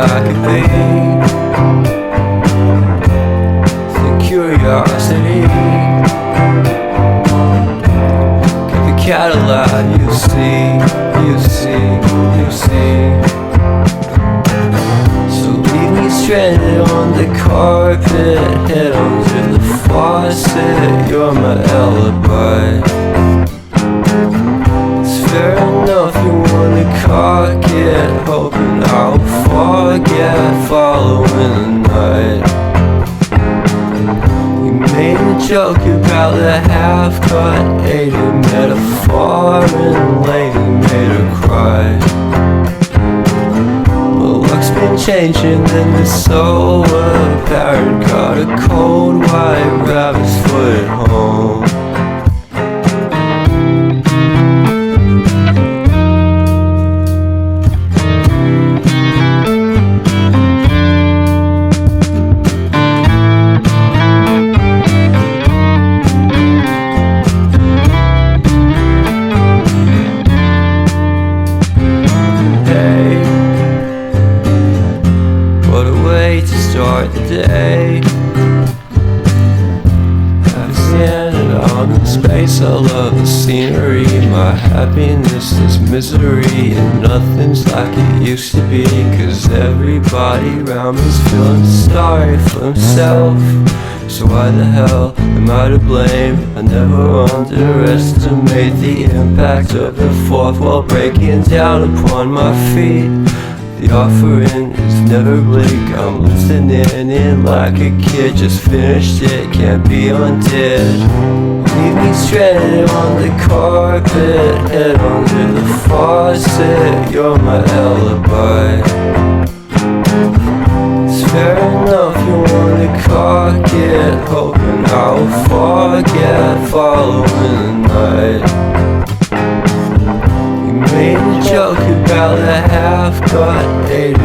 like a bee. The curiosity, give a cat a light, you see, you see, you see. So leave me stranded on the carpet, head onto the faucet, you're my alibi. It's fair enough you wanna cock it, hoping I'll forget following the night. You made a joke about the half-cut, ate a metaphor and later made her cry. Luck's been changing and it's so apparent. Got a cold white rabbit's foot at home. To start the day, I've standing on in space. I love the scenery. My happiness is misery, and nothing's like it used to be. Cause everybody around me's feeling sorry for himself. So why the hell am I to blame? I never underestimate the impact of the fourth wall breaking down upon my feet. The offering is never bleak. I'm listening in like a kid. Just finished it, can't be undid. Leave me stranded on the carpet, head under the faucet, you're my alibi. It's fair enough you wanna cock it, hoping I'll forget following the night. Made a joke about the half-cut, ate a